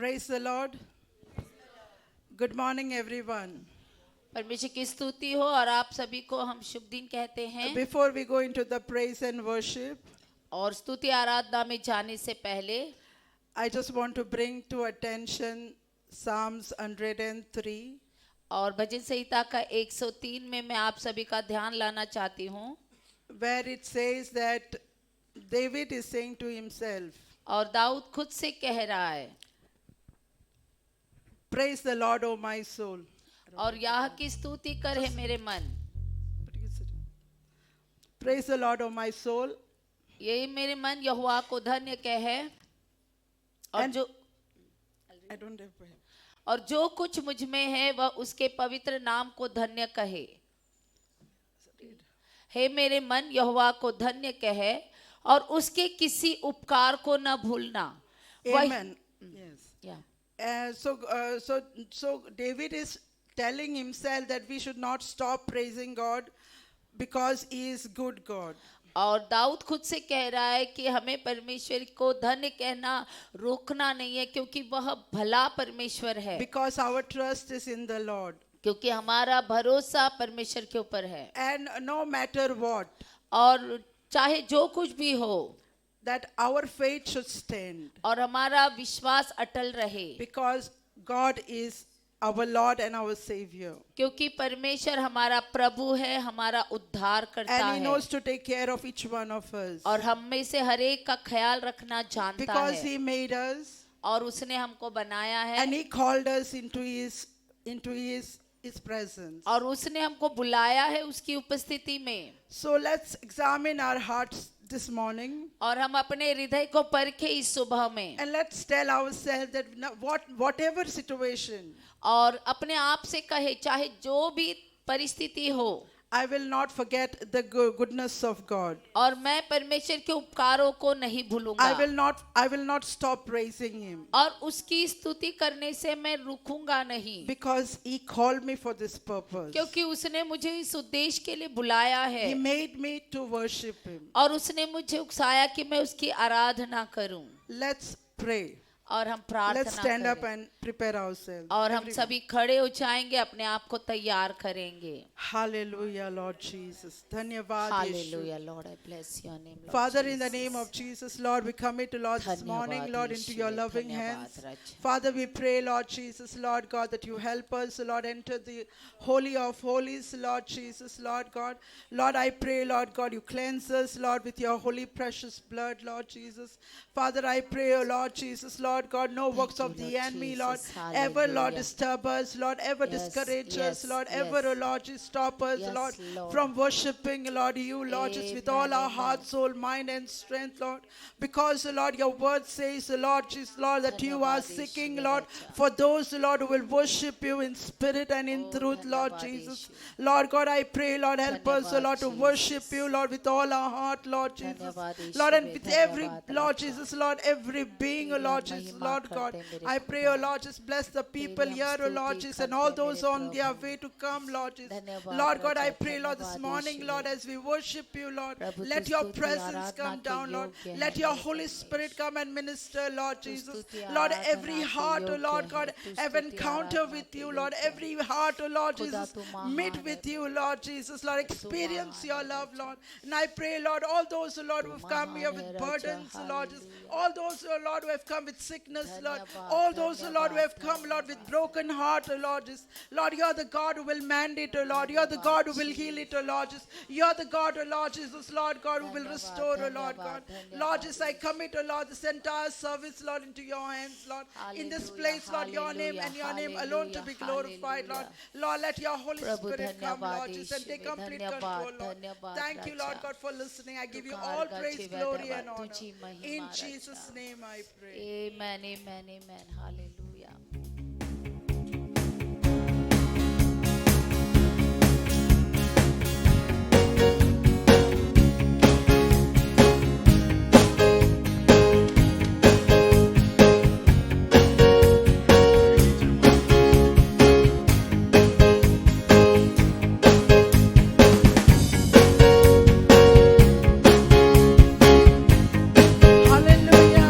Praise the Lord. Good morning, everyone. परमेश्वर की स्तुति हो और आप सभी को हम शुभ दिन कहते हैं। Before we go into the praise and worship, और स्तुति आराधना में जाने से पहले I just want to bring to attention Psalms 103. और भजन संहिता का 103 में मैं आप सभी का ध्यान लाना चाहती हूँ, Where it says that David is saying to himself, और दाऊद खुद से कह रहा है, Praise the Lord, O my soul. और यह की स्तुति कर है मेरे मन। Praise the Lord, O my soul. यही मेरे मन यहोवा को धन्य कहे, और And- जो I don't have prayer. और जो कुछ मुझ में है वह उसके पवित्र नाम को धन्य कहे। हे मेरे मन यहोवा को धन्य कहे और उसके किसी उपकार को न भूलना। Amen. Yes. Yeah. So David is telling himself that we should not stop praising God because He is good God. और दाऊद खुद से कह रहा है कि हमें परमेश्वर को धन्य कहना रोकना नहीं है, क्योंकि वह भला परमेश्वर है, Because our trust is in the Lord. क्योंकि हमारा भरोसा परमेश्वर के ऊपर है। And no matter what, और चाहे जो कुछ भी हो, that our faith should stand. और हमारा विश्वास अटल रहे, Because God is our Lord and our Savior. क्योंकि परमेश्वर हमारा प्रभु है, हमारा उद्धार करता And He है, knows to take care of each one of us. और हम में से हर एक का ख्याल रखना जानता Because है, He made us और उसने हमको बनाया है, and He called us into His presence. और उसने हमको बुलाया है उसकी उपस्थिति में। So let's examine our hearts this morning. और हम अपने हृदय को परखे इस सुबह में, And let's tell ourselves that whatever situation, और अपने आप से कहे चाहे जो भी परिस्थिति हो, I will not forget the goodness of God. और मैं परमेश्वर के उपकारों को नहीं भूलूंगा, I will not stop praising Him. और उसकी स्तुति करने से मैं रुकूंगा नहीं, Because He called me for this purpose. क्योंकि उसने मुझे इस उद्देश्य के लिए बुलाया है, He made me to worship Him. और उसने मुझे उकसाया कि मैं उसकी आराधना करूं। Let's pray. और हम Let's प्रार्थना stand up करें, and prepare ourselves. और हम Everyone. सभी खड़े हो जाएंगे, अपने आप को तैयार करेंगे। Hallelujah, Lord Jesus. Dhanyavad Yeshu. Hallelujah, Lord, I bless your name, Lord Father, in the Jesus. name of Jesus, Lord, we commit, Lord, this morning, धन्यवाद Lord, into your Yeshu, loving धन्यवाद hands. Raja. Father, we pray, Lord Jesus, Lord God, that you help us, Lord, enter the Holy of Holies, Lord Jesus, Lord God. Lord, I pray, Lord God, you cleanse us, Lord, with your holy, precious blood, Lord Jesus. Father, I pray, oh Lord Jesus, Lord God, no works you, of the Lord enemy, Lord, Jesus. ever, Lord, Hallelujah. disturb us, Lord, ever Yes, discourage yes, us, Lord, yes. ever, oh Lord, just stop us, Yes, Lord, Lord. from worshiping, Lord, you, Lord, just with all Amen, our amen. heart, soul, mind, and strength, Lord. Because, Lord, your word says, Lord, Jesus, Lord, that you are धन्यवाद seeking, Yeshu, Lord, Raja. for those, Lord, who will worship you in spirit and in Oh, truth, Lord धन्यवाद Jesus. Yeshu. Lord God, I pray, Lord, help us, धन्यवाद Lord, to Jesus। worship you, Lord, with all our heart, Lord Jesus. धन्यवाद यीशु Lord, and way, with every, धन्यवाद Lord राजा। Jesus, Lord, every being, तेरी Lord हम Jesus, महिमा Lord God. करते हैं मेरे I pray, oh खुदा। Lord, just bless the people हम here, oh Lord स्तुति Jesus, and करते all हैं those मेरे on their Prabhu. way to come, Lord Jesus. धन्यवाद Lord God, I Raja, pray, Lord, this धन्यवाद morning, Yeshu Lord, way. as we worship you, Lord, Prabhu let तू your स्तुति presence आराधना come के down, Lord. योग्य है Let your मेरे Holy prabhu Spirit Yeshu. come and minister, Lord तू Jesus. स्तुति Lord, आराधना every के heart, oh योग्य Lord है, God, तू have स्तुति encounter आराधना with के you, Lord. योग्य है। Every heart, oh Lord खुदा Jesus, तू meet महान with है, you, Lord Jesus. Lord, तू experience महान your है love, Raja, Lord. And I pray, Lord, all those, oh Lord, तू who have come here महान with है राजा। burdens, oh Lord, just hallelujah. all those, oh Lord, who have come with sickness, Lord. धन्यवाद, All those, oh Lord, who धन्यवाद, have come, Lord, with धन्यवाद। broken heart, oh Lord, just Lord, you're the God who will mend it, oh Lord. You're the धन्यवाद God who will heal it, oh Lord. Just you're the God, oh Lord Jesus, Lord God, who will धन्यवाद, restore, oh Lord God. धन्यवाद, Lord, धन्यवाद just I Yeshu. commit, oh Lord, this entire service, Lord, into your hands, Lord. In this hallelujah, place, Lord, your name hallelujah, and your name alone to hallelujah, be glorified, Lord. Hallelujah. Lord, let your Holy prabhu Spirit come, धन्यवाद Lord, just and Yeshu take way, complete धन्यवाद, control, Lord. धन्यवाद Thank you, Lord raja. God, for listening. I give you तू all कारगर praise, जीवा glory, देवा, and honor. तुझी महिमा In Raja. Jesus' name I pray. Amen, amen, amen. Hallelujah. Hallelujah.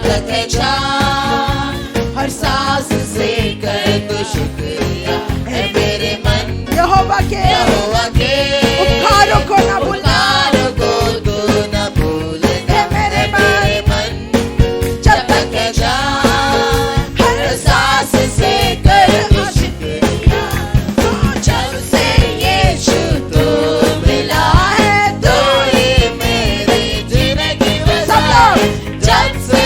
तक है जान, हर सांस से कर तू शुक्रिया है मेरे मन। यहोवा के यहोवा के उपकारों को न भूलना, उपकारों को तू न भूलना मेरे मन। जब तक है जान, हर सांस से कर तू शुक्रिया। जब से यीशु तू मिला है, तू ही मेरी जिंदगी बसा। जब से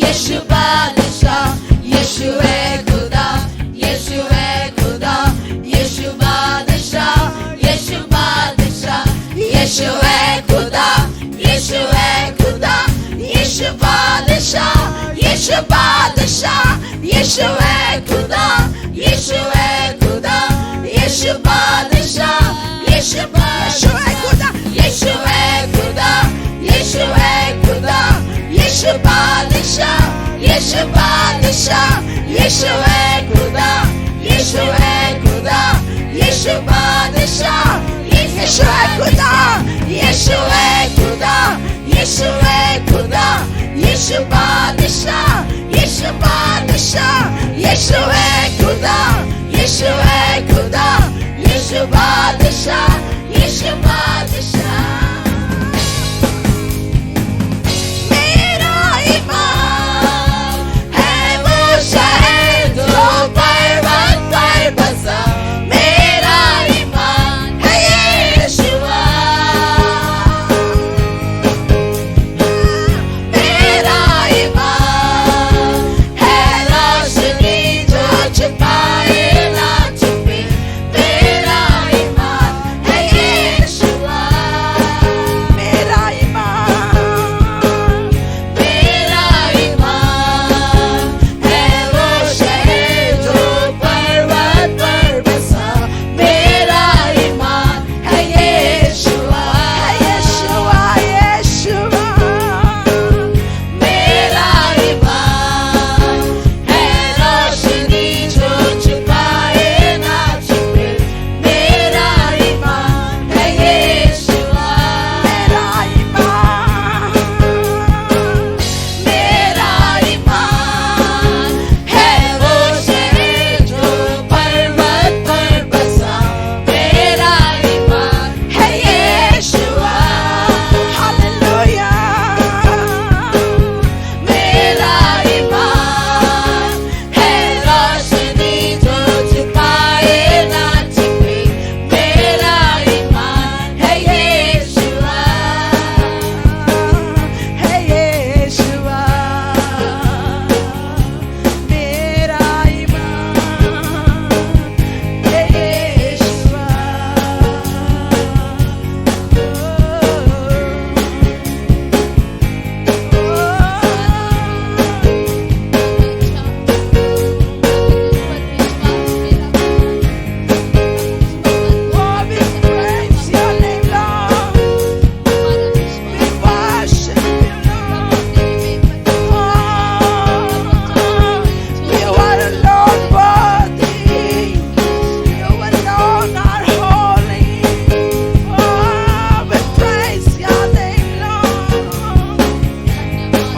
यीशु बादशाह, यीशु है खुदा, यीशु है खुदा, यीशु बादशाह, यीशु बादशाह, यीशु है खुदा, यीशु है खुदा, यीशु बादशाह, यीशु बादशाह, यीशु है खुदा, यीशु है खुदा, यीशु बादशाह, यीशु है खुदा, यीशु है खुदा, यीशु है खुदा, यीशु बादशाह, यीशु बादशाह, यीशु है खुदा, यीशु है खुदा, यीशु बादशाह, यीशु है खुदा, यीशु है खुदा, यीशु है खुदा, यीशु बादशाह, यीशु बादशाह, यीशु है खुदा, यीशु है खुदा, यीशु बादशाह, यीशु बादशाह। मेरा ईमान है वो शहर जो पर्वत पर बसा, मेरा ईमान है यीशुआ, मेरा ईमान है रोशनी जो छुपाए ना छुपे, मेरा ईमान है यीशुआ, मेरा ईमान, मेरा ईमान है वो शहर जो पर्वत पर बसा, मेरा ईमान है यीशुआ, यीशुआ, यीशुआ, मेरा ईमान है रोशनी जो छुपाए ना छुपे, मेरा ईमान है यीशुआ, मेरा ईमान, मेरा ईमान है वो शहर जो पर्वत पर बसा, मेरा ईमान है यीशुआ, हालेलुया, मेरा ईमान है रोशनी जो छुपाए ना छुपे, मेरा ईमान है यीशुआ, है यीशुआ, मेरा ईमान है यीशुआ। Oh, we praise your name, Lord. We worship you, Lord. Oh, you are alone worthy. You alone are holy. Oh, we praise your name, Lord.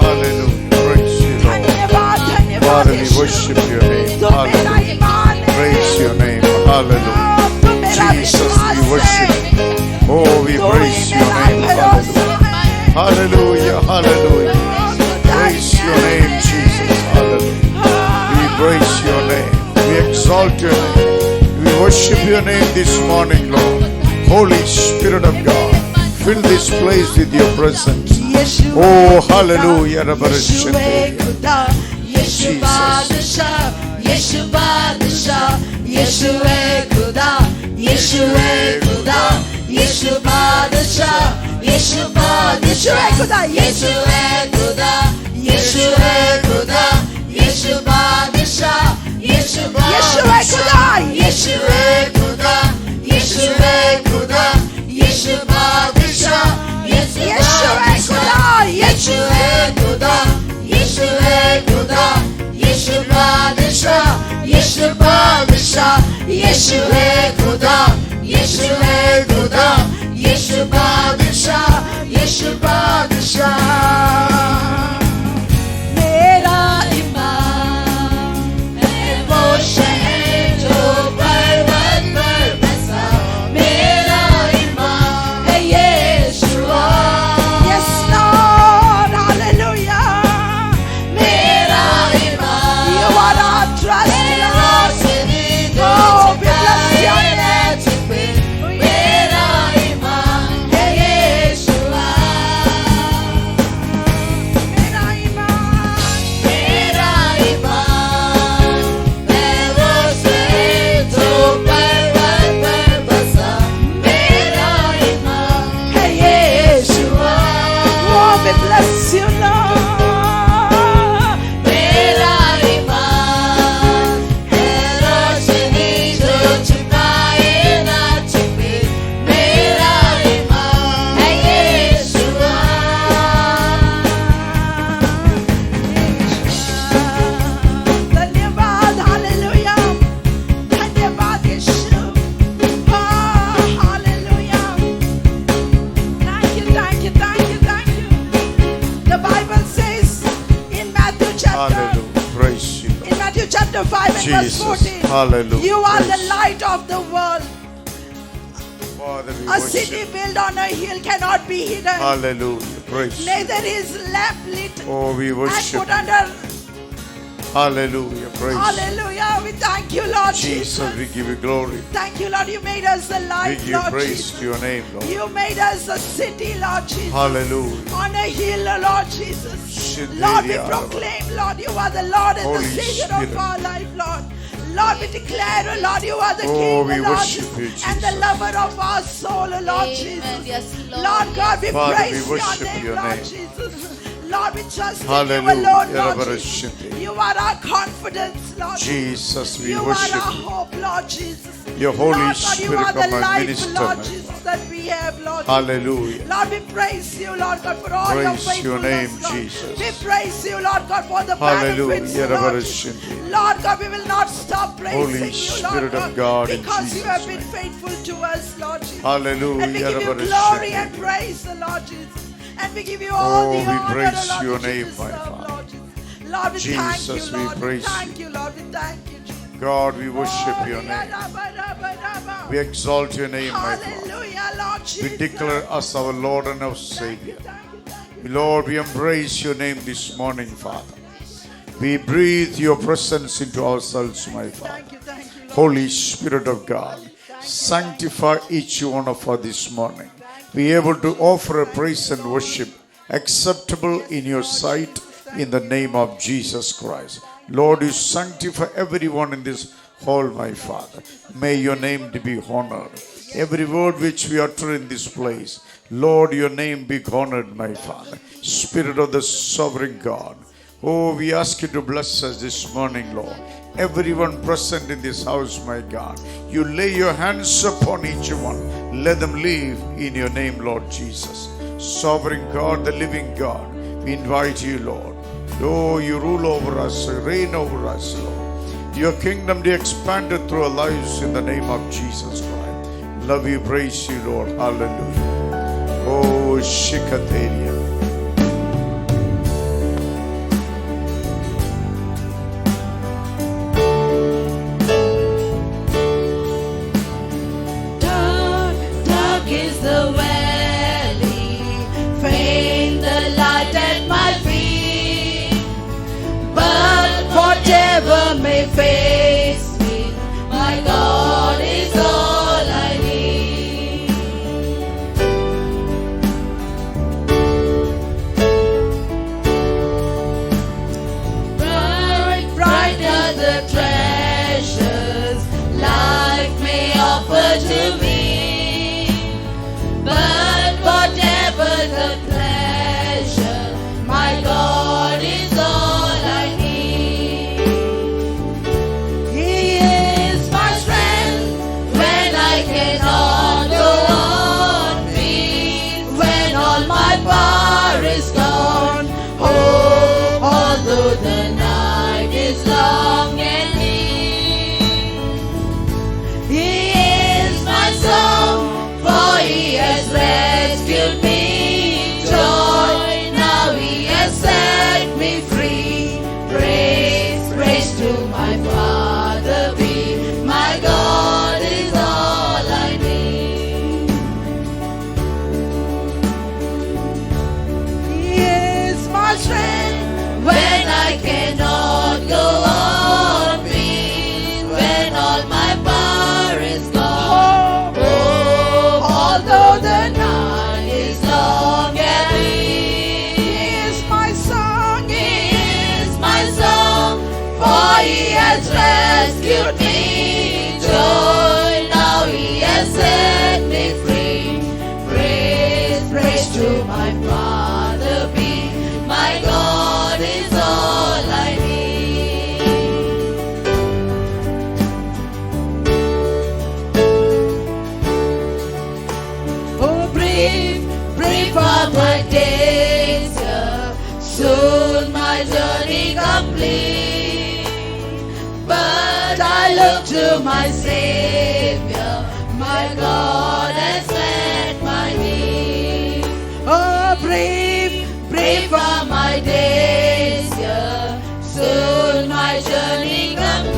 Hallelujah. Praise you, Lord. धन्यवाद, धन्यवाद Father, we Yeshu. worship your name. तू मेरा Hallelujah. ईमान है। Praise your name. Hallelujah. तू मेरा Jesus, विश्वास we worship है। you. Oh, we तू ही praise your मेरा name. भरोसा Hallelujah. है। Hallelujah. Hallelujah. Praise your name, Jesus. Hallelujah. We praise your name. We exalt your name. We worship your name this morning, Lord. Holy Spirit of God, fill this place with your presence. Yeshu Oh, hallelujah. यीशु है खुदा, यीशु Jesus. बादशाह, यीशु बादशाह, यीशु है खुदा, यीशु है खुदा, यीशु बादशाह, यीशु है खुदा, यीशु है खुदा, यीशु है खुदा, यीशु बादशाह, यीशु है खुदा, यीशु है खुदा, यीशु है खुदा, यीशु बादशाह, यीशु है खुदा, यीशु है खुदा, यीशु है खुदा, यीशु बादशाह, यीशु बादशाह, यीशु है खुदा, यीशु है खुदा, यीशु बादशाह, यीशु बादशाह। मेरा ईमान है वो शहर जो पर्वत पर बसा, मेरा ईमान है यीशुआ। Yes, Lord, hallelujah. मेरा ईमान, you are our trust, Lord. Oh, we bless your name. मेरा ईमान है यीशुआ। मेरा chapter 5 and verse Jesus. 14. Hallelujah. You are Praise the light of the world. Father, we A worship city you. built on a hill cannot be hidden. Hallelujah. Praise you. Neither is lamp lit Oh, we and worship put you. under. Hallelujah. Praise you. Hallelujah. We thank you, Lord Jesus, Jesus. we give you glory. Thank you, Lord. You made us a We light, give Lord praise Jesus. to your name, Lord. You made us a city, Lord Jesus. Hallelujah. On a hill, Lord Jesus. Lord, we proclaim, Lord, you are the Lord and Holy the Savior Spirit. of our life, Lord. Lord, we declare, Lord, you are the Oh, King, we the Lord, worship you, and the Jesus. lover of our soul, Lord Amen. Jesus. Yes, Lord. Lord God, we Father, praise we worship your name, your Lord name. Jesus. Lord, we trust in you Hallelujah. alone, Lord Yarabara Jesus. shinde. You are our confidence, Lord Jesus, we You worship are our you. hope, Lord Jesus. Your Holy Lord God, Spirit you are the come and life, minister, Lord my Jesus, Father. that we have, Lord Hallelujah. Jesus. Lord, we praise you, Lord God, for all your Praise your faithfulness, name, Lord. Jesus. We praise you, Lord God, for the Hallelujah. benefits, Yarabara Lord Jesus. shinde. Lord God, we will not stop praising Holy you, Lord Spirit of God, God, in because you Jesus' have been name. faithful to us, Lord Jesus. Hallelujah. And we give you Yarabara glory shinde. and praise, the Lord Jesus. And we give you all Oh, the we honor, praise Lord, your that you name, my deserve, Father. Lord Jesus. Lord, we thank you, Jesus, we Lord. We praise thank you. you, Lord. We thank you, Jesus. God, we worship Oh, your we name. are- We exalt your name, my Father. Hallelujah, Lord Jesus. We declare us our Lord and our Savior. Lord, we embrace your name this morning, Father. We breathe your presence into ourselves, my Father. Thank you, Lord. Holy Spirit of God, sanctify each one of us this morning. Be able to offer a praise and worship acceptable in your sight in the name of Jesus Christ. Lord, you sanctify everyone in this hall, my Father. May your name be honored. Every word which we utter in this place, Lord, your name be honored, my Father. Spirit of the sovereign God. Oh, we ask you to bless us this morning, Lord. Everyone present in this house, my God. You lay your hands upon each one. Let them live in your name, Lord Jesus. Sovereign God, the living God, we invite you, Lord. Oh, you rule over us, reign over us, Lord. Your kingdom be expanded through our lives in the name of Jesus Christ. Love you, praise you, Lord. Hallelujah. Oh, Shikateria. Dark, dark is the valley, faint the light at my feet. But whatever may face me, my God is all I need. Bright, bright are the treasures life may offer to me. But whatever the pleasure, my God is all I need. He is my strength when I cannot go on feet, when all my power is gone. Oh, although the night is long and deep, He is my song, for He has rescued me. Joy, now He has set me free. Praise, praise to my Father be. My God is all I need. He is my strength. When I cannot go on feet, when all my power is gone. Oh, although the night is long and He deep, is my song. He is my song, for He has rescued me. Joy, now He has set me free. Praise, praise to my Father be. My God is all I need. Oh, brief, brief are my days here, soon my journey complete. But I look to my Savior, my God has met my need. Oh, brief, brief are my days here, soon my journey complete.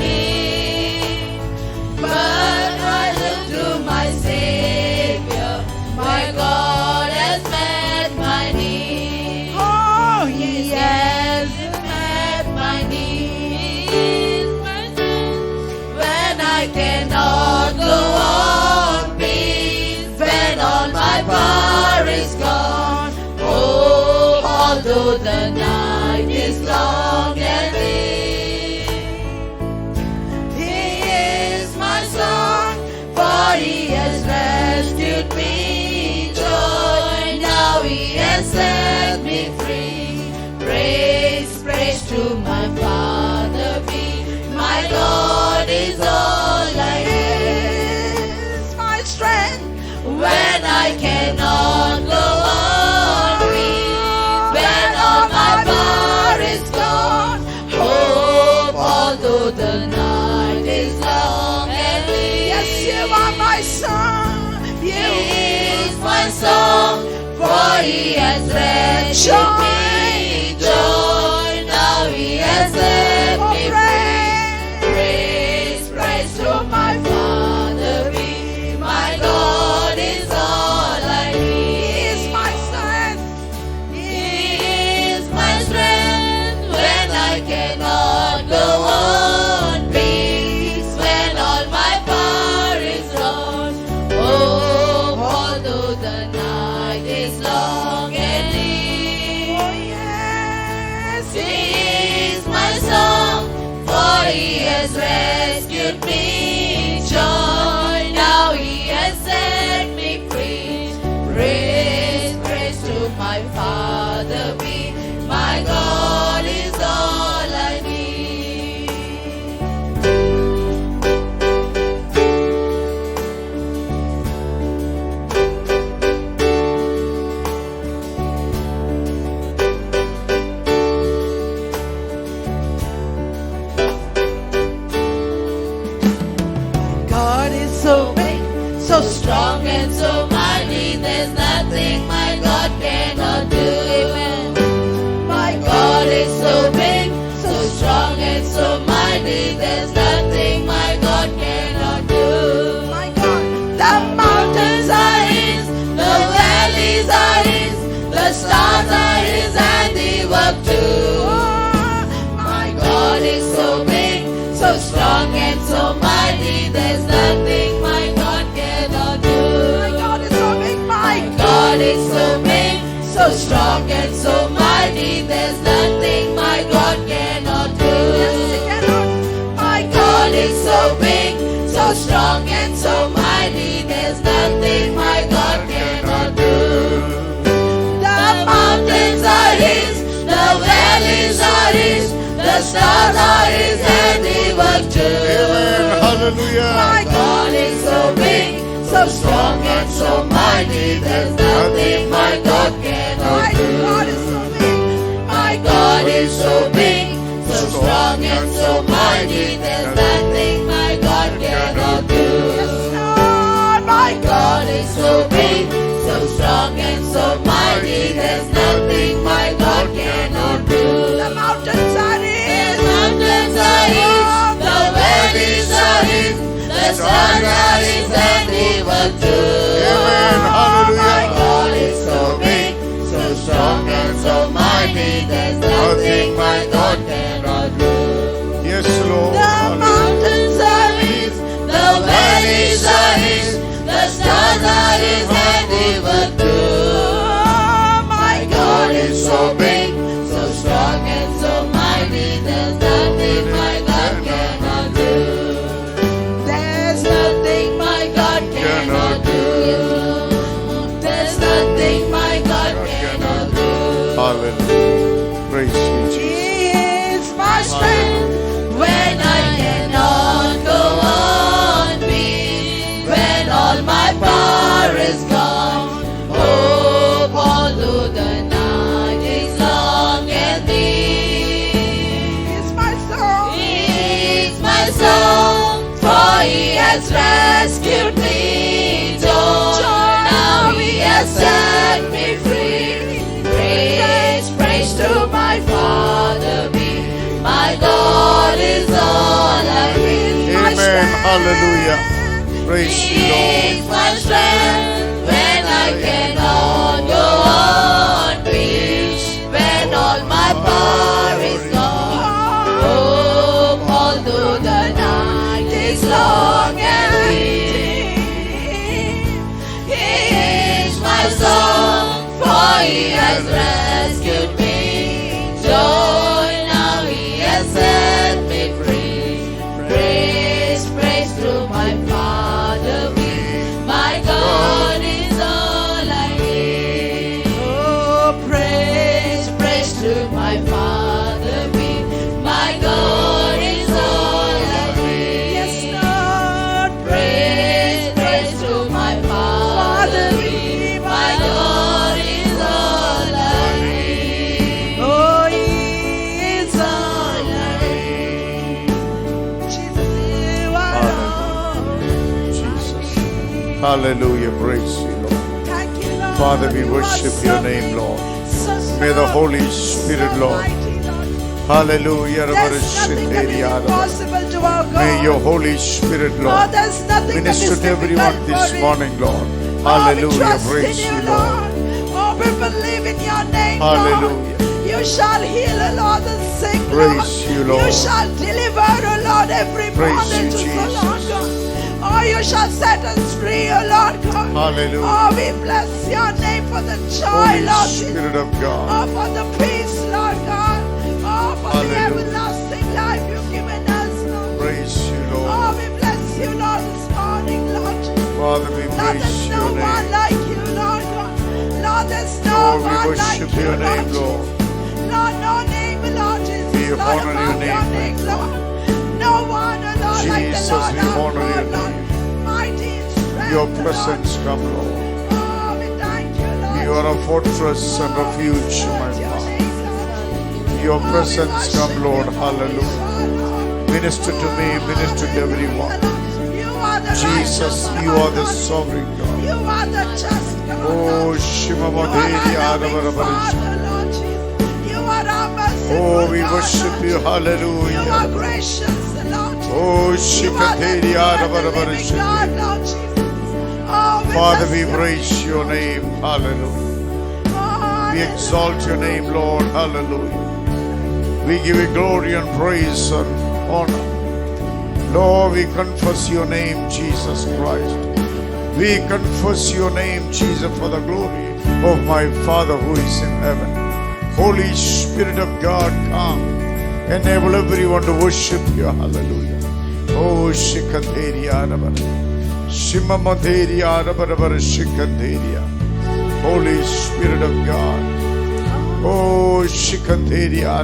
the night is long and deep. He is my song, for He has rescued me. Joy, now He has set me free. Praise, praise to my Father be. My God is all I need. Is my strength. When I cannot go on, when all my power is gone, hope, although the night is long and deep. Yes, you are my song. He is my song, for He has rescued me. Joy, now He has set Oh, me free. Praise, praise to my Father be. My God is all I need. He is my strength. He is my strength when I cannot go on. Peace when all my power is gone. Oh, although the night is long and deep. Oh, yes. He is my song, for He has rescued me. Joy, now He has set me free. Praise, praise to my Father be. My God is all I need. God is so big, so So strong and so mighty, there's nothing my God cannot do. My God is so big, so strong and so mighty, there's nothing my God cannot do. my God. The mountains are His, the valleys are His, the stars are His handiwork too. My God is so big, so strong and so mighty, there's nothing my God cannot do. My God is so big, my God is so big, so strong and so mighty, there's nothing my God cannot do. Yes, He cannot. My God is so big, so strong and so mighty, there's nothing my God cannot do. The mountains are His, the valleys are His, the stars are His handiwork too. Amen. Hallelujah. My God is so big, so strong and so mighty, there's nothing my God cannot My do. God is so big. My God is so big, so strong and so mighty, there's nothing my God cannot do. Lord, my God. God is so big, so strong and so mighty, there's nothing my God cannot do. The mountains are His. The mountains are His, the valleys are His, the stars are His handiwork too. Amen. My Hallelujah. God is so big, so strong and so mighty, there's nothing my God cannot do. Yes, Lord. The Hallelujah. mountains are His, the valleys are His, the stars are His handiwork too. My God is so big, so strong and so mighty, there's nothing my God cannot do. There's nothing my God cannot do. There's nothing my God cannot do. Hallelujah. Praise you, Jesus. He is my strength. When I cannot go on, be when all my power is gone. Hope, although the night is long and deep. He is my song. He is my song, for He has rescued me. Joy, now He has set me free. Praise, praise to my Father be. My God is all I need. My Amen. strength. Hallelujah. Praise you, He Lord. is my strength when I cannot go on. Peace when all my power is gone. Hope, although the night is long and deep. He is my song, for He has rescued me. set me free. Praise, praise to my Father be. My God is all I need. Oh, praise, praise to my Father be. My God is all I need. Yes, Lord. Praise, praise to my Father be. My God is all I need. Oh, He is all I need. Jesus, you are all. Jesus. Hallelujah. Praise you, Lord. Thank you, Lord. Father, we You are worship so your name, big, Lord. so May the strong, Holy Spirit, so Lord. mighty, Lord. Hallelujah. There's nothing that is impossible to our God. May your Holy Spirit, Oh, Lord, there's nothing that minister is to everyone difficult this for Him. morning, Lord. Oh, we Hallelujah. trust in Praise you, you, Lord. Lord. Oh, we believe in your name, Hallelujah. Lord. You shall heal, O Lord, the sick, Praise you, Lord. You Lord. shall deliver, O Lord, every Praise bondage, you, O Lord Jesus. God. Oh, you shall set us free, O Lord God. Hallelujah. Oh, we bless your name for the joy, Holy Lord. Spirit of God. Oh, for the peace, Lord God. Oh, for the Hallelujah. everlasting life you've given us, Lord. Praise you, Oh, Lord. we bless you, Lord, this morning, Lord. Father, we Lord, praise there's no your one name. like you, Lord God. Lord, there's no Oh, we one like worship you, your name, Lord. Lord. Lord, no name, Lord Jesus. We Lord, honor your above your name, name, Lord. No one, oh Lord, like the Jesus, Lord we our honor God, your Lord. Mighty in strength, Your Lord. presence come, Lord. Oh, we thank you, Lord. You are a fortress and Oh, we refuge, exalt my your Father. name, Lord. Your Oh, we presence worship come, Lord. you, Hallelujah. Lord. Minister to me, minister to everyone. You are the Jesus, righteous you God, are the Lord. sovereign God. You are the just God, Oh, Lord. Shima You are Madheri our loving Adavaravarich. Father, Lord Jesus. You are our merciful Oh, we God, worship Lord. you. You are Hallelujah. gracious, Lord Jesus. Oh, You are the Shikateri true and the Adavaravarich. living God, Lord Jesus. Oh, we Father, bless we your praise name, your Lord. name. Hallelujah. Oh, We exalt your name, Lord. Hallelujah. We give you glory and praise and honor. Lord, we confess your name, Jesus Christ. We confess your name, Jesus, for the glory of my Father who is in heaven. Holy Spirit of God, come. Enable everyone to worship you. Hallelujah. Oh, Shikaderia. Shimamaderia. Shikaderia. Holy Spirit of God. Oh, Shikaderia.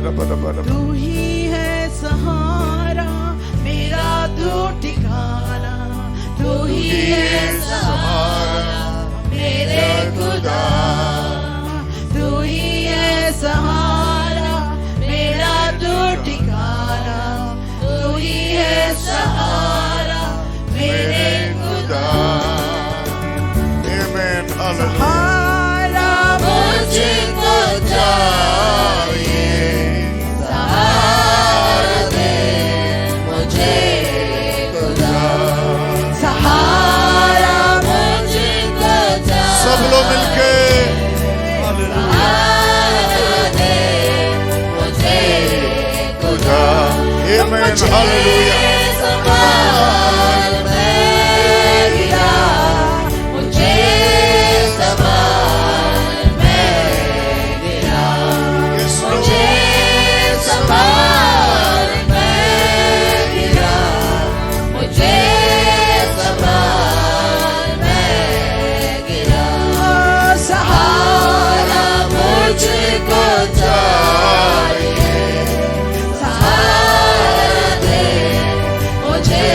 तू ही है सहारा मेरा तू ठिकाना तू ही है सहारा मेरे खुदा तू ही है सहारा मेरा तू ठिकाना तू ही है सहारा मेरे खुदा Amen. Hallelujah. सहारा मुझको चाहिए सहारा दे मुझे खुदा सहारा मुझको चाहिए सब लोग मिलके सहारा दे मुझे खुदा Amen. Hallelujah. संभाल मैं गिरा मुझे संभाल मैं गिरा Yes, Lord. मुझे संभाल मैं गिरा मुझे संभाल मैं गिरा सहारा मुझको चाहिए सहारा दे मुझे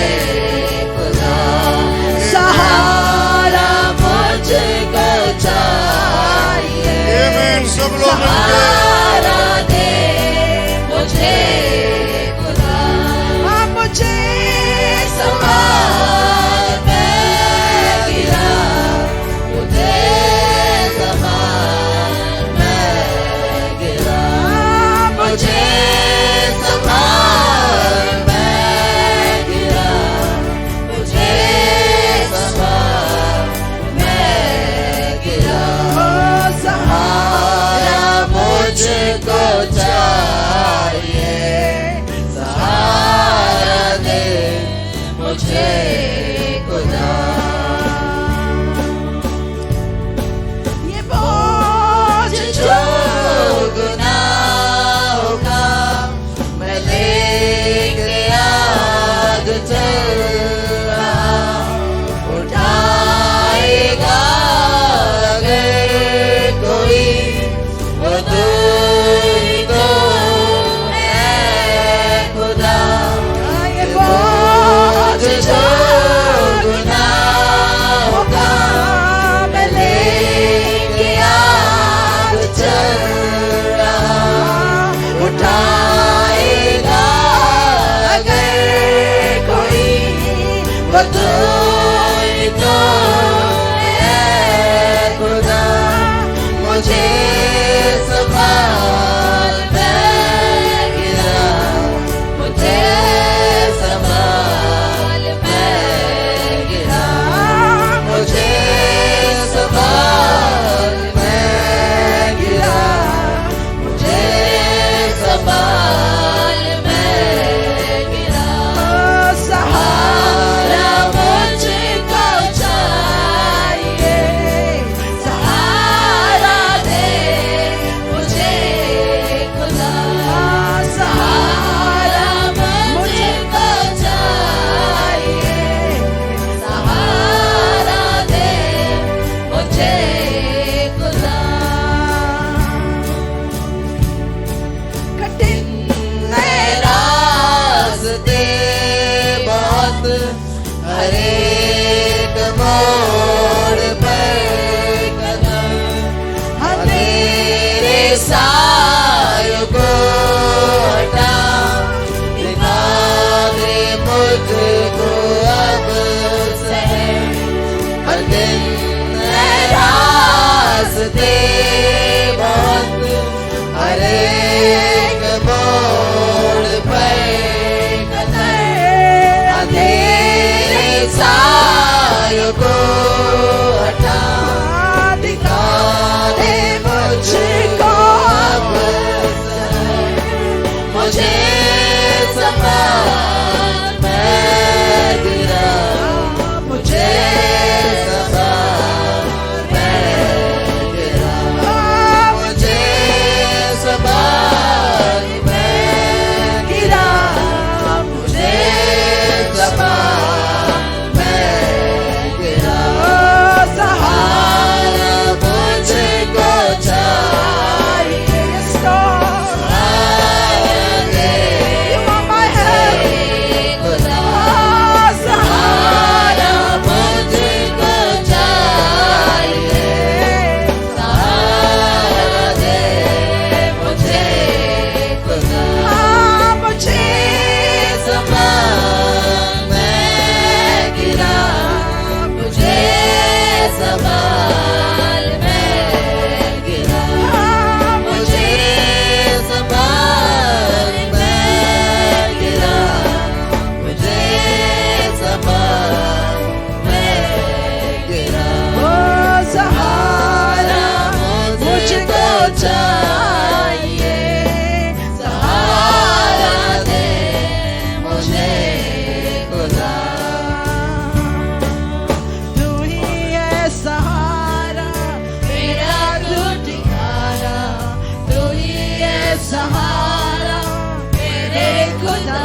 खुदा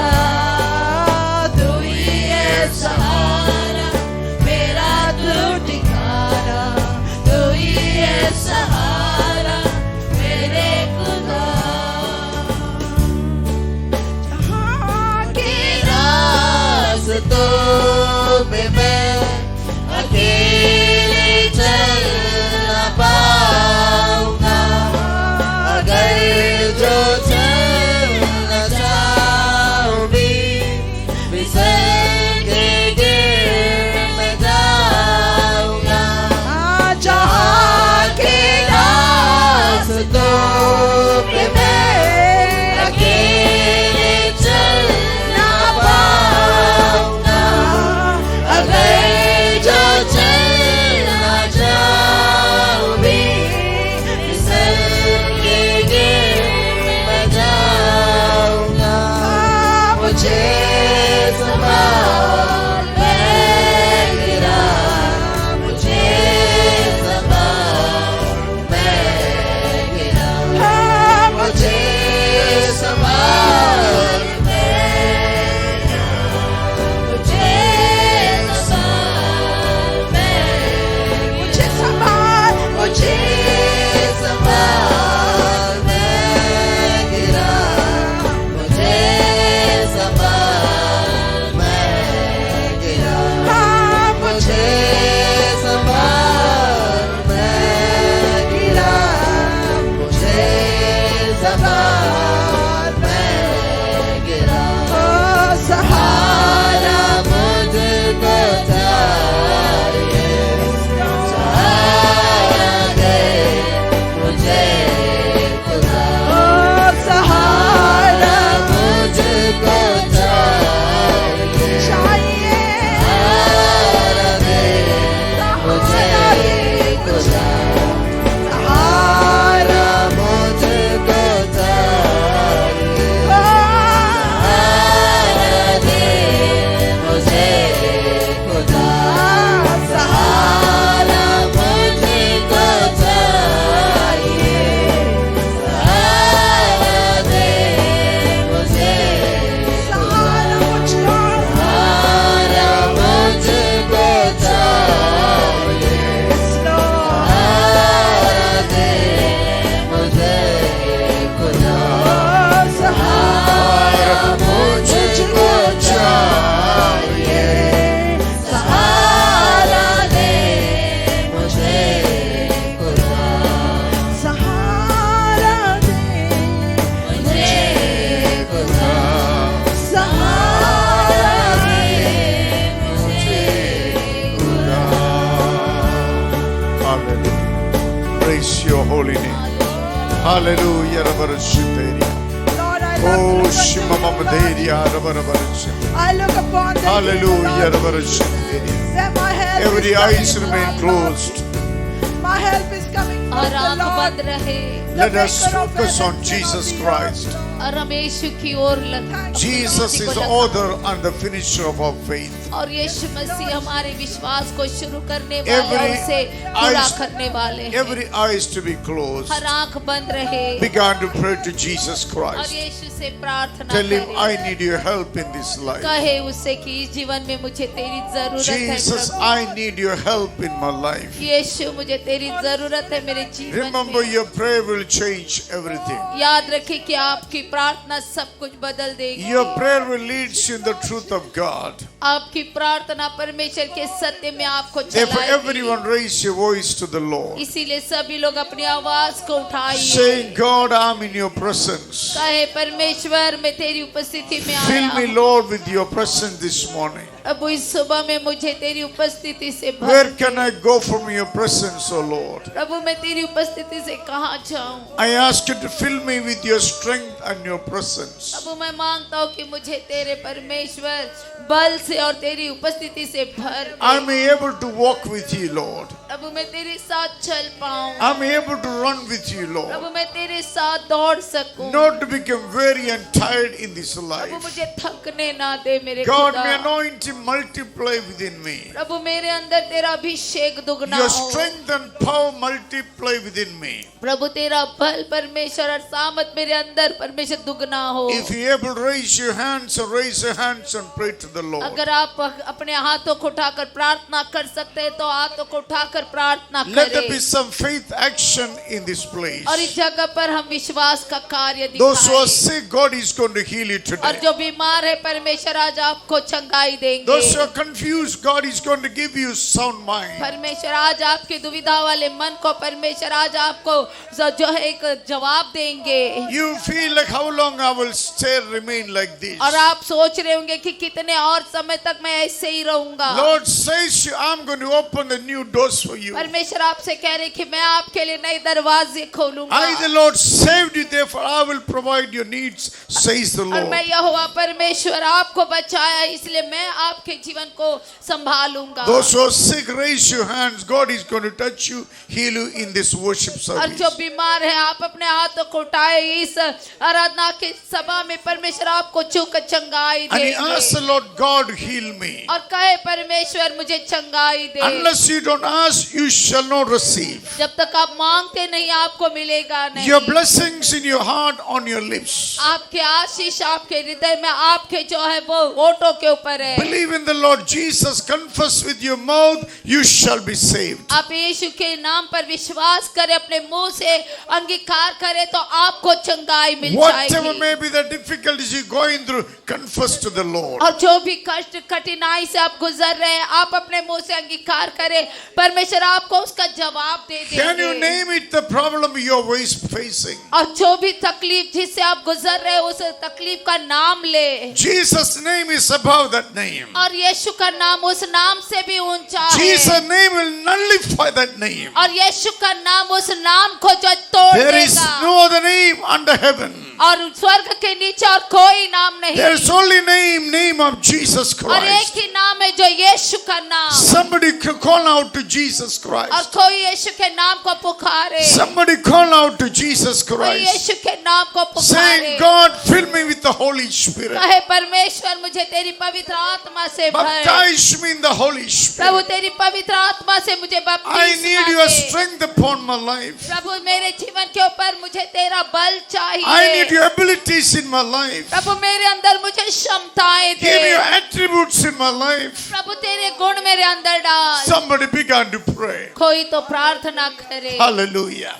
तू ही है सहारा मेरा तू ठिकाना तू ही है सहारा मेरे खुदा जहाँ के रास्तों पे मैं अकेले चल न पाऊंगा अगर जो चलना चाहूं भी फिसल के गिर मैं जाऊंगा जहाँ के रास्तों पे मैं अकेले चल न पाऊंगा अगर जो चलना चाहूं भी फिसल के गिर मैं जाऊंगा मुझे संभाल मैं गिरा मुझे संभाल मैं गिरा मुझे संभाल मुझे संभाल मुझे संभाल मुझे संभाल मैं गिरा मुझे संभाल मैं गिरा मुझे संभाल मैं गिरा मुझे संभाल मैं गिरा सहारा मुझको चाहिए सहारा दे मुझे खुदा सहारा मुझको चाहिए सहारा दे मुझे खुदा सहारा मुझको चाहिए सहारा दे मुझे खुदा सहारा मुझको चाहिए सहारा दे मुझे सहारा मुझको चाहिए सहारा दे मुझे खुदा सहारा मुझको चाहिए सहारा दे मुझे खुदा सहारा दे मुझे खुदा सहारा दे मुझे खुदा Hallelujah. Praise your holy name. Hallelujah. Rabarashiteria. Lord, I Oh, love you. Shimamaderia. Rabarashiteria. I look upon the Hallelujah. Lord. Rabarashiteria. Say, my help Every is coming eyes from remain the closed. Lord. My help is coming from और the आंख Lord. बंद रहे the Let us maker of focus heaven on and Jesus of the Christ. earth. और हम यीशु की ओर Jesus is the author and the finisher of our faith. और यीशु मसीह हमारे विश्वास को शुरू करने वाले और Every उसे पूरा eyes, करने वाले हैं every eyes to be closed. हर आंख बंद रहे Began to pray to Jesus और Christ. यीशु से प्रार्थना Tell him, करें I need your help in this life. कहे उससे कि इस जीवन में मुझे तेरी जरूरत है Jesus, Prabhu. I need your help in my life. यीशु मुझे तेरी जरूरत है मेरे जीवन Remember, में your prayer will change everything. याद रखें कि आपकी प्रार्थना सब कुछ बदल देगी Your prayer will lead you in the truth of God. आपकी प्रार्थना परमेश्वर के सत्य में आपको Therefore, चलाएगी everyone raise your voice to the Lord, इसीलिए सभी लोग अपनी आवाज को उठाइए saying, God, I'm in your presence. कहे परमेश्वर मैं तेरी उपस्थिति में आया Fill me, हूँ। Lord, with your presence this morning. अब इस सुबह में मुझे तेरी उपस्थिति से भर Where they. can I go from your presence, O Lord? प्रभु मैं तेरी उपस्थिति से कहाँ जाऊँ I ask you to fill me with your strength and your presence. प्रभु मैं मांगता हूँ कि मुझे तेरे परमेश्वर बल से और तेरी उपस्थिति से भर दे। I'm able to walk with you, Lord. प्रभु मैं तेरे साथ चल पाऊँ I'm able to run with you, Prabhu Lord. मैं तेरे साथ दौड़ सकूं Not to become weary and tired in this Prabhu life. मुझे थकने ना दे मेरे God, खुदा may anoint multiply within me. प्रभु मेरे अंदर तेरा अभिषेक दुगना Your हो। strength and power multiply within me. प्रभु तेरा बल परमेश्वर और सामत मेरे अंदर परमेश्वर दुगना हो। If you are able to raise your hands and pray to the Lord. अगर आप अपने हाथों को उठाकर प्रार्थना कर सकते हैं तो हाथों को उठाकर प्रार्थना Let there be करें some faith action in this place. और इस जगह पर हम विश्वास का कार्य Those who are दिखाएं। sick, God is going to heal you और today. जो बीमार है परमेश्वर आज आपको चंगाई देंगे। Those who are confused, God is going to give you sound mind. परमेश्वर आज आपकी दुविधा वाले मन को परमेश्वर आज आपको जो है एक जवाब देंगे। You feel like how long I will stay remain like this. और आप सोच रहे होंगे कि कितने और समय तक मैं ऐसे ही रहूंगा। Lord says I'm going to open the new doors for you. परमेश्वर आपसे कह रहे कि मैं आपके लिए नए दरवाजे खोलूंगा। I, the Lord, saved you, therefore I will provide your needs, says the और Lord. मैं यहोवा परमेश्वर आपको बचाया इसलिए मैं आपके जीवन को संभालूंगा। Those who are sick, raise your hands. God is going to touch you, heal you in this worship और जो service. बीमार है आप अपने हाथों को उठाए इस आराधना की सभा में परमेश्वर आपको छूकर चंगाई And he asked the देंगे Lord, God, heal me. और कहे परमेश्वर मुझे चंगाई दे। Unless you don't ask, you shall not receive. जब तक आप मांगते नहीं आपको मिलेगा नहीं। Your blessings in your heart, on your lips. आपके आशीष आपके हृदय में आपके जो है वो होठों के ऊपर है। Believe in the Lord Jesus, confess with your mouth, you shall be saved. आप यीशु के नाम पर विश्वास करें अपने मुंह से अंगीकार करें तो आपको चंगाई मिल Whatever जाएगी। may be the difficulties you're going through, confess to the Lord. और जो भी कष्ट कठिनाई से आप गुजर रहे हैं आप अपने मुंह से अंगीकार करें परमेश्वर आपको उसका जवाब दे Can you देंगे। name it the problem you're facing? और जो भी तकलीफ जिससे आप गुजर रहे हैं उस तकलीफ का नाम ले। Jesus' name is above that name. और यीशु का नाम उस नाम से भी ऊंचा Jesus' है। name will nullify that name. और यीशु का नाम उस नाम को जो तोड़ There is देगा। no other name under heaven. और स्वर्ग के नीचे और कोई नाम नहीं। There is only name of Jesus और एक Christ. ही नाम है जो यीशु का नाम। Somebody call out to Jesus और Christ. कोई यीशु के नाम को पुकारे। Somebody call out to Jesus कोई Christ. यीशु के नाम को पुकारे। Saying, God, fill me with the Holy Spirit. कहे परमेश्वर मुझे तेरी पवित्र आत्मा से भर। Baptize me in the Holy Spirit. प्रभु तेरी पवित्र आत्मा से मुझे I बपतिस्मा need your they. strength upon my life. प्रभु मेरे जीवन के ऊपर मुझे तेरा बल I need चाहिए। your abilities in my life. प्रभु मेरे अंदर मुझे क्षमताएं Give me your they. attributes in my life. प्रभु तेरे गुण मेरे अंदर डाल। Somebody began to pray. कोई तो प्रार्थना करे। Hallelujah.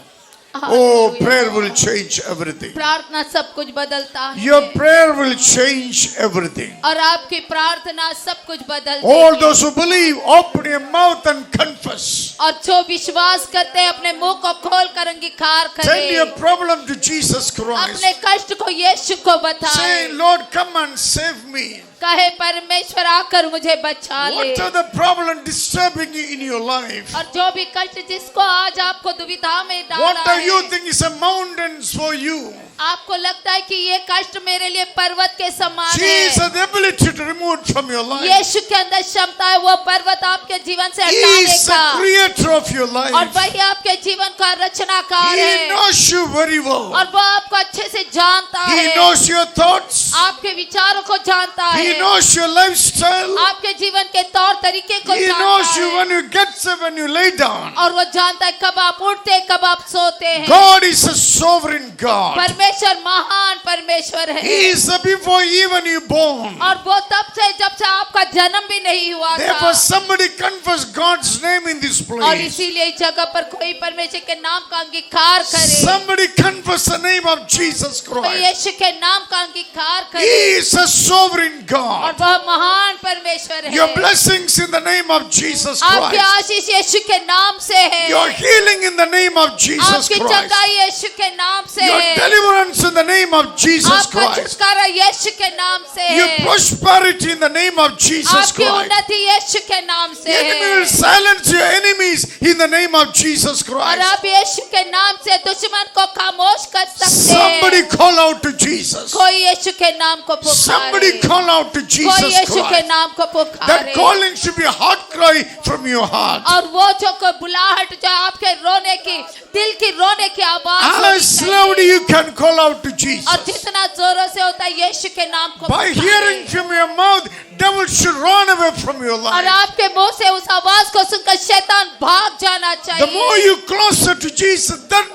Oh, hallelujah. prayer will change everything. प्रार्थना सब कुछ बदलता है। Your prayer will change everything. और आपकी प्रार्थना सब कुछ बदल All देगी। those who believe, open your mouth and confess. और जो विश्वास करते हैं अपने मुंह को खोल कर अंगीकार Tell your करें। problem to Jesus Christ. अपने कष्ट को यीशु को Say, बताएं। Lord, come and save me. कहे परमेश्वर आकर मुझे बचा ले। What are the problem disturbing you in your life? और जो भी कष्ट जिसको आज आपको दुविधा में डाला What are you है, think is a mountains for you? आपको लगता है कि ये कष्ट मेरे लिए पर्वत के समान Jesus है। has the ability to remove it from your life. यीशु के अंदर क्षमता है वो पर्वत आपके जीवन से He हटाने is का। the creator of your और life. वही आपके जीवन का रचनाकार He है। knows you very well. और वो आपको अच्छे से जानता He है। knows your thoughts. आपके विचारों को जानता He है। knows your lifestyle. आपके जीवन के तौर तरीके को He knows जानता you है। when you get up, when you lay down. और वो जानता है कब आप उठते हैं, कब आप सोते हैं। God is a sovereign God. परमेश्वर महान परमेश्वर है। He is before even you born. और वो तब से जब से आपका जन्म भी नहीं हुआ Therefore, था। somebody confess God's name in this और place. इसीलिए इस जगह पर कोई परमेश्वर के नाम का अंगीकार करे। Somebody confess the name of Jesus कोई Christ. यीशु के नाम का अंगीकार He करे। is a sovereign और God. वह महान परमेश्वर Your है। blessings in the name of Jesus आपकी Christ. आशीष यीशु के नाम से है। Your healing in the name of Jesus आपकी Christ. चंगाई यीशु के नाम से Your है। deliverance in the name of Jesus आपका Christ. छुटकारा यीशु के नाम से Your है। prosperity in the name of Jesus आपकी Christ. उन्नति यीशु के नाम से The enemy will है। silence your enemies in the name of Jesus और Christ. आप यीशु के नाम से दुश्मन को खामोश कर सकते Somebody हैं। call out to Jesus. कोई यीशु के नाम को Somebody पुकारे। call out to कोई Jesus यीशु के Christ. नाम को That पुकारे। calling should be a heart cry from your heart. और वो जो कोई बुलाहट जो आपके रोने की दिल की रोने की आवाज As होनी loud चाहिए। you can call out to और Jesus. जितना जोरों से होता है यीशु के नाम को By पुकारे। hearing from your mouth, devil should run away from your और life. आपके मुंह से उस आवाज को सुनकर शैतान भाग जाना The more चाहिए। you closer to Jesus, that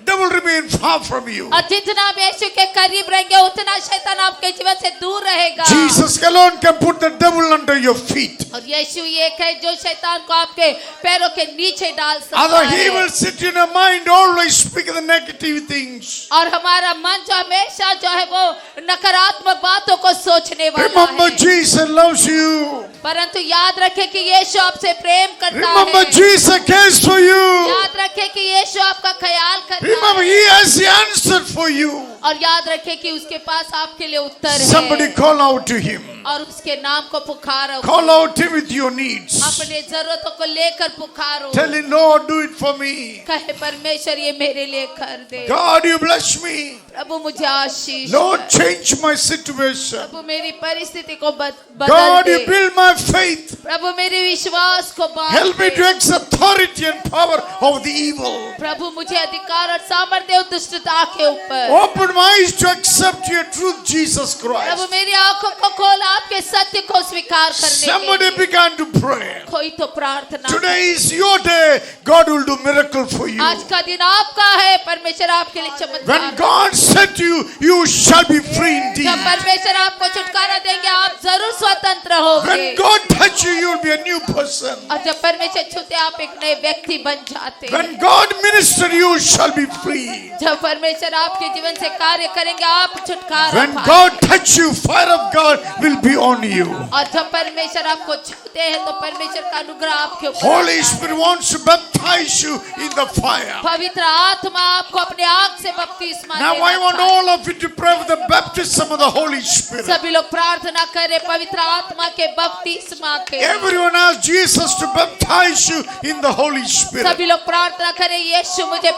devil remain far from you. और जितना आप यीशु के करीब रहेंगे उतना शैतान आपके जीवन से दूर रहेगा। Jesus alone can put the devil under your feet. और यीशु एक है जो शैतान को आपके पैरों के नीचे डाल सकता Other he है। will sit in your mind always speak the negative things. और हमारा मन जो हमेशा जो है वो नकारात्मक बातों को सोचने वाला Remember है। Jesus loves you. परंतु याद रखें कि यीशु आपसे प्रेम करता Remember है। Jesus cares for you. याद रखें कि यीशु आपका ख्याल करता Remember है। he has the answer for you. और याद रखें कि उसके पास आपके लिए उत्तर Somebody है। call out to him. और उसके नाम को पुकारो। Call out him with your needs. अपने जरूरतों को लेकर पुकारो। Tell him, Lord, do it for me. कहे परमेश्वर ये मेरे लिए कर दे। God, you bless me. प्रभु मुझे आशीष Lord, they. change my situation. प्रभु मेरी परिस्थिति को बदल God, they. you build my faith. प्रभु मेरे विश्वास को बांध Help me they. to accept authority and power of the evil. प्रभु मुझे अधिकार और सामर्थ्य और दुष्टता के ऊपर। Open my eyes to accept your truth, Jesus Prabhu Christ. मेरी आंखों को खोल आपके सत्य को स्वीकार करने के Somebody लिए। began to pray. कोई तो प्रार्थना। Today is your day. God will do miracle for you. आज का दिन आपका है, परमेश्वर आपके लिए When चमत्कार। God said to you, you shall be free indeed. जब परमेश्वर आपको छुटकारा देंगे आप जरूर स्वतंत्र होंगे। When God touch you, you'll be a new person. और जब परमेश्वर छूते आप एक नए व्यक्ति बन जाते हैं। When God minister, you shall be free. जब परमेश्वर आपके जीवन से कार्य करेंगे आप छुटकारा When पाएंगे। God touch you, fire of God will be on you. और जब परमेश्वर आपको छूते हैं तो परमेश्वर का अनुग्रह आपके ऊपर Holy आता है। Spirit wants to baptize you in the fire. पवित्र आत्मा आपको अपने आग से बपतिस्मा Now I देना want चाहता है। all of you to pray for the baptism of the Holy Spirit. सभी लोग प्रार्थना करें पवित्र आत्मा के बपतिस्मा के। Everyone ask Jesus to baptize you in the Holy Spirit. सभी लोग प्रार्थना करें यीशु मुझे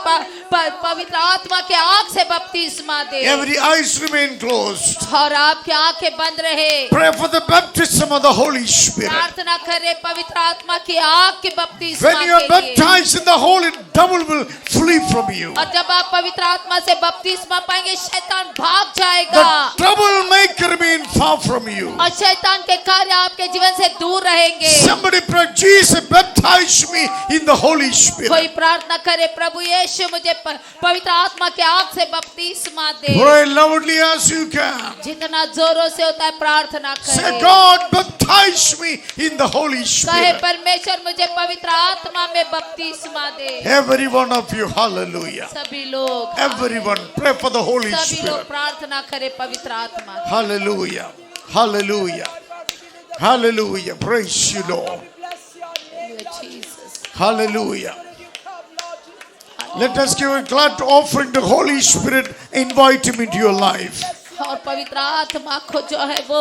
पवित्र आत्मा के आग से बपतिस्मा दे। Every eyes remain closed. और आपकी आंखें बंद रहे। Pray for the baptism of the Holy Spirit. प्रार्थना करें पवित्र आत्मा की आग के बपतिस्मा When you are के लिए। baptized in the Holy, devil will flee from you. और जब आप पवित्र आत्मा से बपतिस्मा पाएंगे शैतान भाग The जाएगा। troublemaker remain far from you. और शैतान के कार्य आपके जीवन से दूर रहेंगे। Somebody pray, Jesus, baptize me in the Holy Spirit. कोई प्रार्थना करे प्रभु यीशु मुझे पवित्र आत्मा के आग से बपतिस्मा दे। Pray loudly as you can. जितना जोरों से होता है प्रार्थना Say, करें। God, baptize me in the Holy कहे Spirit. परमेश्वर मुझे पवित्र आत्मा में बपतिस्मा दे। Every one of you, hallelujah. सभी लोग Everyone, pray for the Holy सभी लोग Spirit. प्रार्थना करें पवित्र आत्मा। Hallelujah. Hallelujah. Hallelujah. Praise you, Lord. Jesus। Hallelujah. Let us give a glad offering to Holy Spirit. Invite Him into your life. और पवित्र आत्मा को जो है वो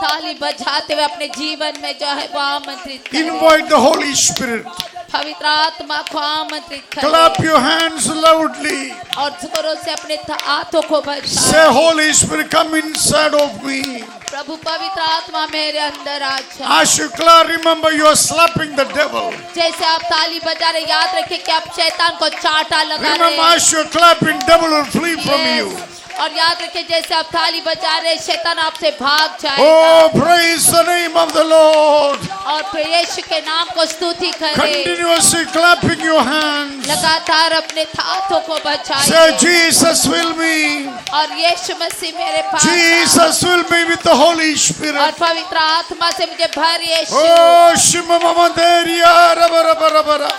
ताली बजाते हुए अपने जीवन में जो है वो आमंत्रित करें। Invite the Holy Spirit. पवित्र आत्मा को आमंत्रित Clap करें। your hands loudly. और जोरों से अपने हाथों को Say, बजाएं। Holy Spirit, come inside of me. प्रभु पवित्र आत्मा मेरे अंदर आ जाए। As you clap, remember you are slapping the devil. जैसे आप ताली बजा रहे याद रखें कि आप शैतान को चाटा लगा रहे Remember, as you are clapping, devil will flee from you. Yes। और याद रखें जैसे आप ताली बजा रहे शैतान आपसे भाग जाएगा। Oh, praise the name of the Lord. और फिर यीशु के नाम को स्तुति करें। Continuously clapping your hands. लगातार अपने हाथों को Say, बचाइए। Jesus will be. और यीशु मसीह मेरे पास आ। Jesus will be with the Holy और Spirit. पवित्र आत्मा से मुझे भर यीशु। Oh, Shima Mama Deria, Rabba Rabba Rabba.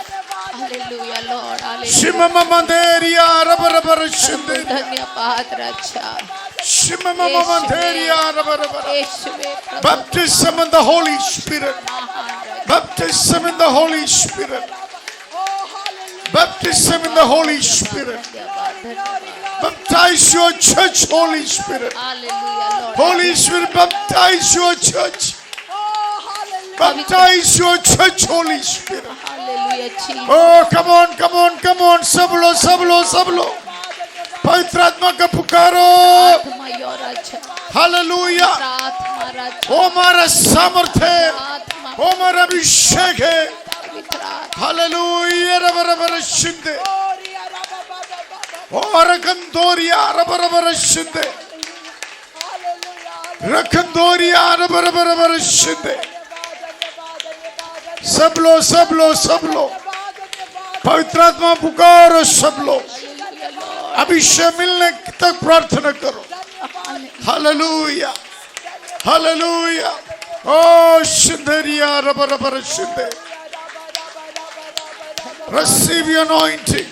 Hallelujah Lord hallelujah. Shima Mama Deria, Rabba Rabba Shinde. धन्यवाद रक्षा। Shima Mama Deria, Rabba Rabba. यीशु में प्रभु Baptism in the Holy Spirit. महान रक्षा। Baptism in the Holy Spirit. Baptism in the Holy Spirit. धन्यवाद धन्यवाद। Baptize your church, Holy Spirit. Hallelujah Lord. Holy Spirit, baptize your church. Baptize your church, Holy Spirit. Hallelujah Jesus. Oh, come on, come on, come on. सब लो, सब लो, सब लो. पवित्र आत्मा का पुकारो. आत्मा यो रक्षा। Hallelujah. आत्मा रक्षा। ओ हमारा सामर्थ्य है. आत्मा ओ हमारा अभिषेक है. पवित्र आत्मा। हालेलुया. रब रब रशिंदे. और कंदोरिया रब रब रशिंदे. Rakhandoria Rabarabarabarashinde. सब लोग पवित्र आत्मा पुकारो सब लोग अभिषेक मिलने तक प्रार्थना करो हालेलुया हालेलुया ओ शिंदरिया रबर शिंदे receive your anointing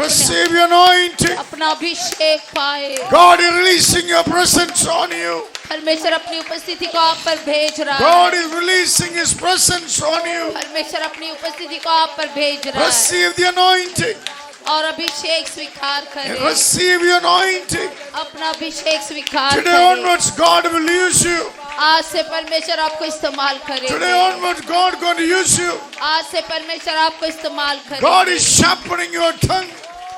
receive your anointing अपना अभिषेक पाए God is releasing your presence on you परमेश्वर अपनी उपस्थिति को आप पर भेज रहा है God is releasing his presence on you परमेश्वर अपनी उपस्थिति को आप पर भेज रहा है receive the anointing और अभिषेक स्वीकार करें receive your anointing अपना अभिषेक स्वीकार today करें onwards God will use you आज से परमेश्वर आपको इस्तेमाल today करेगा onwards God going to use you आज से परमेश्वर आपको इस्तेमाल God करेगा is sharpening your tongue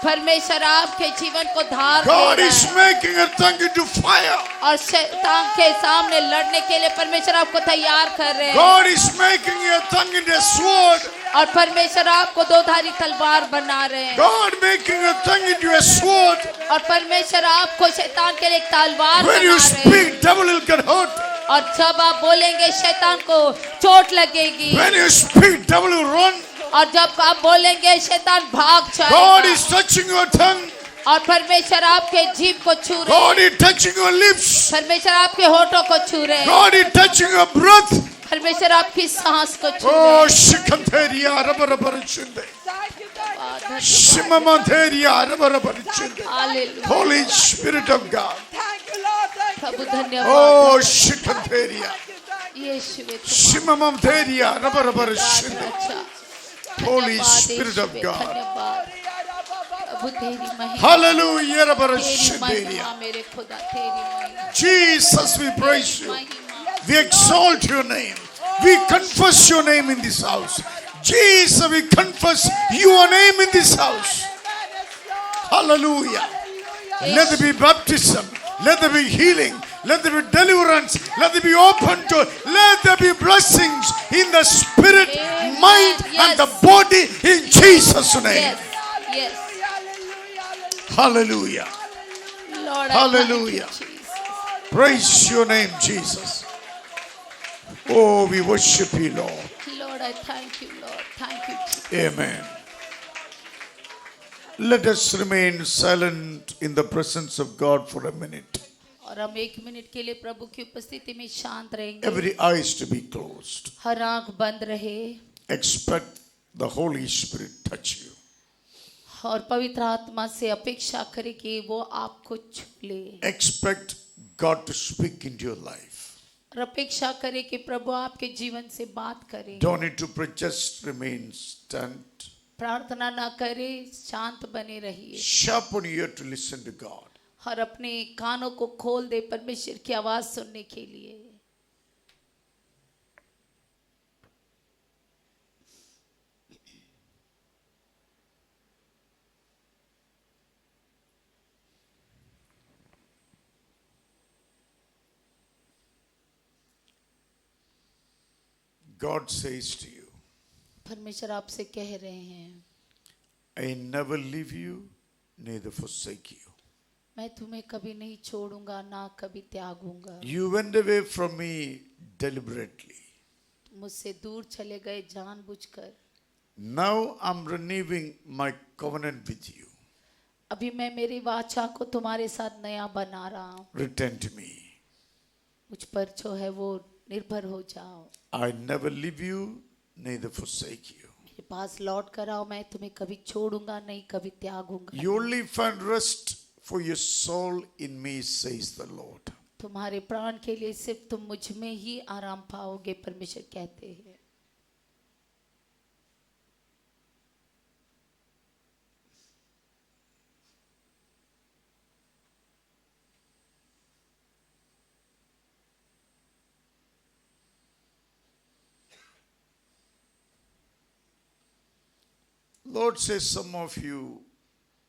परमेश्वर आपके जीवन को धार दे God रहा is है making your tongue into fire और शैतान के सामने लड़ने के लिए परमेश्वर आपको तैयार कर रहे हैं God is making your tongue into a sword और परमेश्वर आपको दोधारी तलवार बना रहे हैं God making your tongue into a sword और परमेश्वर आपको शैतान के लिए एक तलवार when बना you रहे हैं speak devil will get hurt और जब आप बोलेंगे शैतान को चोट लगेगी when you speak devil will run और जब आप बोलेंगे शैतान भाग God जाएगा is touching your tongue और परमेश्वर आपके जीभ को छू रहे God हैं is touching your lips परमेश्वर आपके होठों को छू रहे हैं God is touching your breath परमेश्वर आपकी सांस को छू रहे oh हैं shikantheria rabarabarichinde shimamantheria rabarabarichinde hallelujah Holy Spirit of God प्रभु धन्यवाद oh shikantheria यीशु shimamantheria rabarabarichinde अच्छा Holy धन्यवाद, Spirit of यीशु, God. धन्यवाद प्रभु तेरी महिमा Hallelujah तेरी rabarabarichinde महिमा मेरे खुदा तेरी महिमा Jesus we praise you महिमा we exalt your name we confess your name in this house Jesus we confess your name in this house hallelujah let there be baptism let there be healing let there be deliverance let there be open door let there be blessings in the spirit Amen. mind and the body in Jesus name yes yes hallelujah Lord Hallelujah. I thank you, Jesus. praise your name Jesus oh we worship you Lord Lord I thank you Lord thank you Jesus. Amen. Let us remain silent in the presence of God for a minute. और हम एक minute के लिए प्रभु की उपस्थिति में शांत रहेंगे Every eye is to be closed. हर आंख बंद रहे Expect the Holy Spirit touch you. और पवित्र आत्मा से अपेक्षा करें कि वो आपको छू ले Expect God to speak into your life. और अपेक्षा करें कि प्रभु आपके जीवन से बात करें Don't need to pray, just remain stand. प्रार्थना ना करें शांत बने रहिए Sharpen your ear to listen to God. और अपने कानों को खोल दे परमेश्वर की आवाज सुनने के लिए God says to you, परमेश्वर आपसे कह रहे हैं I never leave you, neither forsake you. मैं तुम्हें कभी नहीं छोड़ूंगा ना कभी त्यागूंगा You went away from me deliberately. मुझसे दूर चले गए जानबूझकर Now I'm renewing my covenant with you. अभी मैं मेरी वाचा को तुम्हारे साथ नया बना रहा हूँ Return to me. मुझ पर जो है वो निर्भर हो जाओ I never leave you, neither forsake you. मेरे पास लौट कर आओ मैं तुम्हें कभी छोड़ूंगा नहीं कभी त्यागूंगा You only find rest for your soul in me, says the Lord. तुम्हारे प्राण के लिए सिर्फ तुम मुझ में ही आराम पाओगे परमेश्वर कहते हैं Lord says, some of you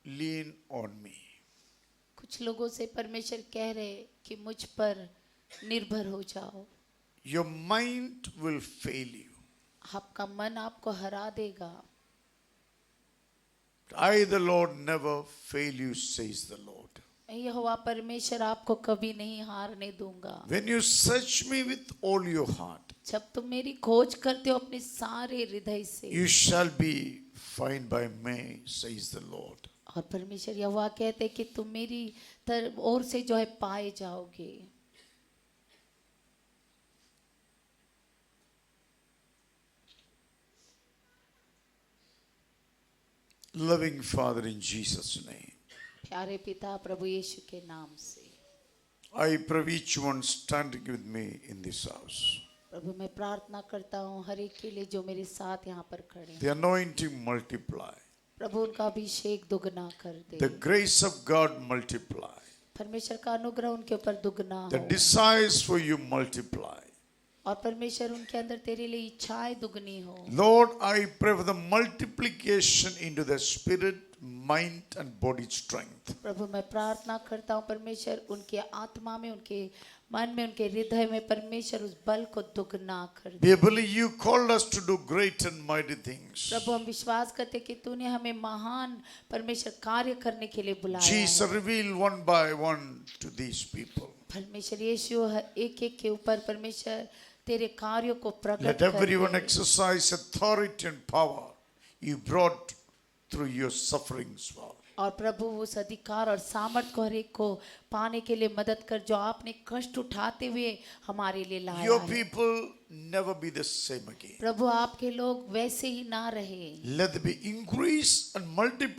lean on me. कुछ लोगों से परमेश्वर कह रहे कि मुझ पर निर्भर हो जाओ Your mind will fail you. आपका मन आपको हरा देगा I, the Lord, never fail you, says the Lord. मैं यहोवा परमेश्वर आपको कभी नहीं हारने दूंगा। When you search me with all your heart, जब तुम मेरी खोज करते हो अपने सारे हृदय से, you shall be found by me, says the Lord. और परमेश्वर यहोवा कहते हैं कि तुम मेरी तरफ ओर से जो है पाए जाओगे। Loving Father, in Jesus' name, प्यारे पिता प्रभु यीशु के नाम से, I pray each one standing with me in this house. प्रभु मैं प्रार्थना करता हूँ हर एक के लिए जो मेरे साथ यहाँ पर खड़े हैं। The anointing multiply. प्रभु उनका अभिषेक दुगना कर दे, The grace of God multiply. परमेश्वर का अनुग्रह उनके ऊपर दुगना The हो, desires for you multiply. और परमेश्वर उनके अंदर तेरे लिए इच्छाएं दुगनी हो। Lord, I pray for the multiplication into the spirit, mind and body strength. प्रभु मैं प्रार्थना करता हूँ परमेश्वर उनके आत्मा में, उनके मन में, उनके हृदय में परमेश्वर उस बल को दुगना कर दे। We believe you called us to do great and mighty things. प्रभु हम विश्वास करते कि तूने हमें महान परमेश्वर कार्य करने के लिए बुलाया Jesus, है। reveal one by one to these people. परमेश्वर यीशु एक एक के ऊपर परमेश्वर तेरे कार्यों को प्रकट Let कर everyone they. exercise authority and power you brought through your sufferings, Lord. और प्रभु उस अधिकार और सामर्थ को हर एक को पाने के लिए मदद कर जो आपने कष्ट उठाते हुए हमारे लिए लाया Your है। people never be the same again. प्रभु आपके लोग वैसे ही ना रहे, Let there be increase and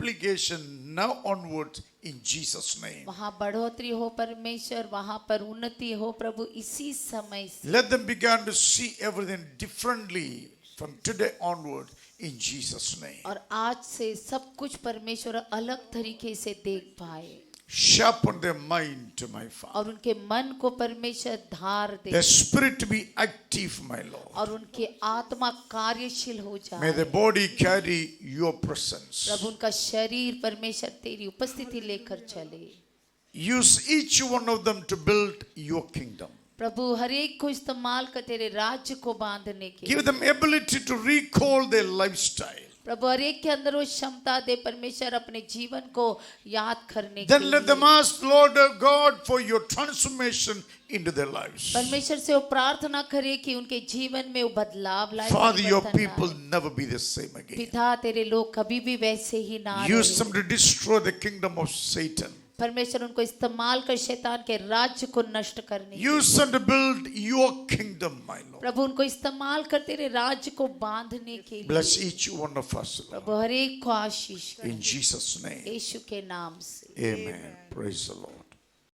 multiplication now onwards in Jesus' name. वहाँ बढ़ोतरी हो परमेश्वर, वहाँ पर उन्नति हो प्रभु इसी समय से। Let them begin to see everything differently from today onward in Jesus' name. और आज से सब कुछ परमेश्वर अलग तरीके से देख पाए, Sharpen their mind to my Father. और उनके मन को परमेश्वर धार दे, Their spirit to be active, my Lord. और उनके आत्मा कार्यशील हो May जाए। the body carry your presence. प्रभु उनका शरीर परमेश्वर तेरी उपस्थिति लेकर चले। Use each one of them to build your kingdom. प्रभु हर एक को इस्तेमाल कर तेरे राज्य को बांधने के। Give them ability to recall their lifestyle. प्रभु हर एक के अंदर वो क्षमता दे परमेश्वर अपने जीवन को याद करने के Then let them लिए। ask Lord God for your transformation into their lives. परमेश्वर से वो प्रार्थना करे कि उनके जीवन में वो बदलाव लाए, Father, your परिवर्तन people लाए। never be the same again. पिता तेरे लोग कभी भी वैसे ही ना Use रहे। them to destroy the kingdom of Satan. परमेश्वर उनको इस्तेमाल कर शैतान के राज्य को नष्ट करने के Use them to build your kingdom, my Lord. प्रभु उनको इस्तेमाल कर तेरे राज्य को बांधने के लिए। Bless each one of us, Lord. प्रभु हर एक को आशीष In Jesus' name. यीशु के नाम से। Amen. Praise the Lord.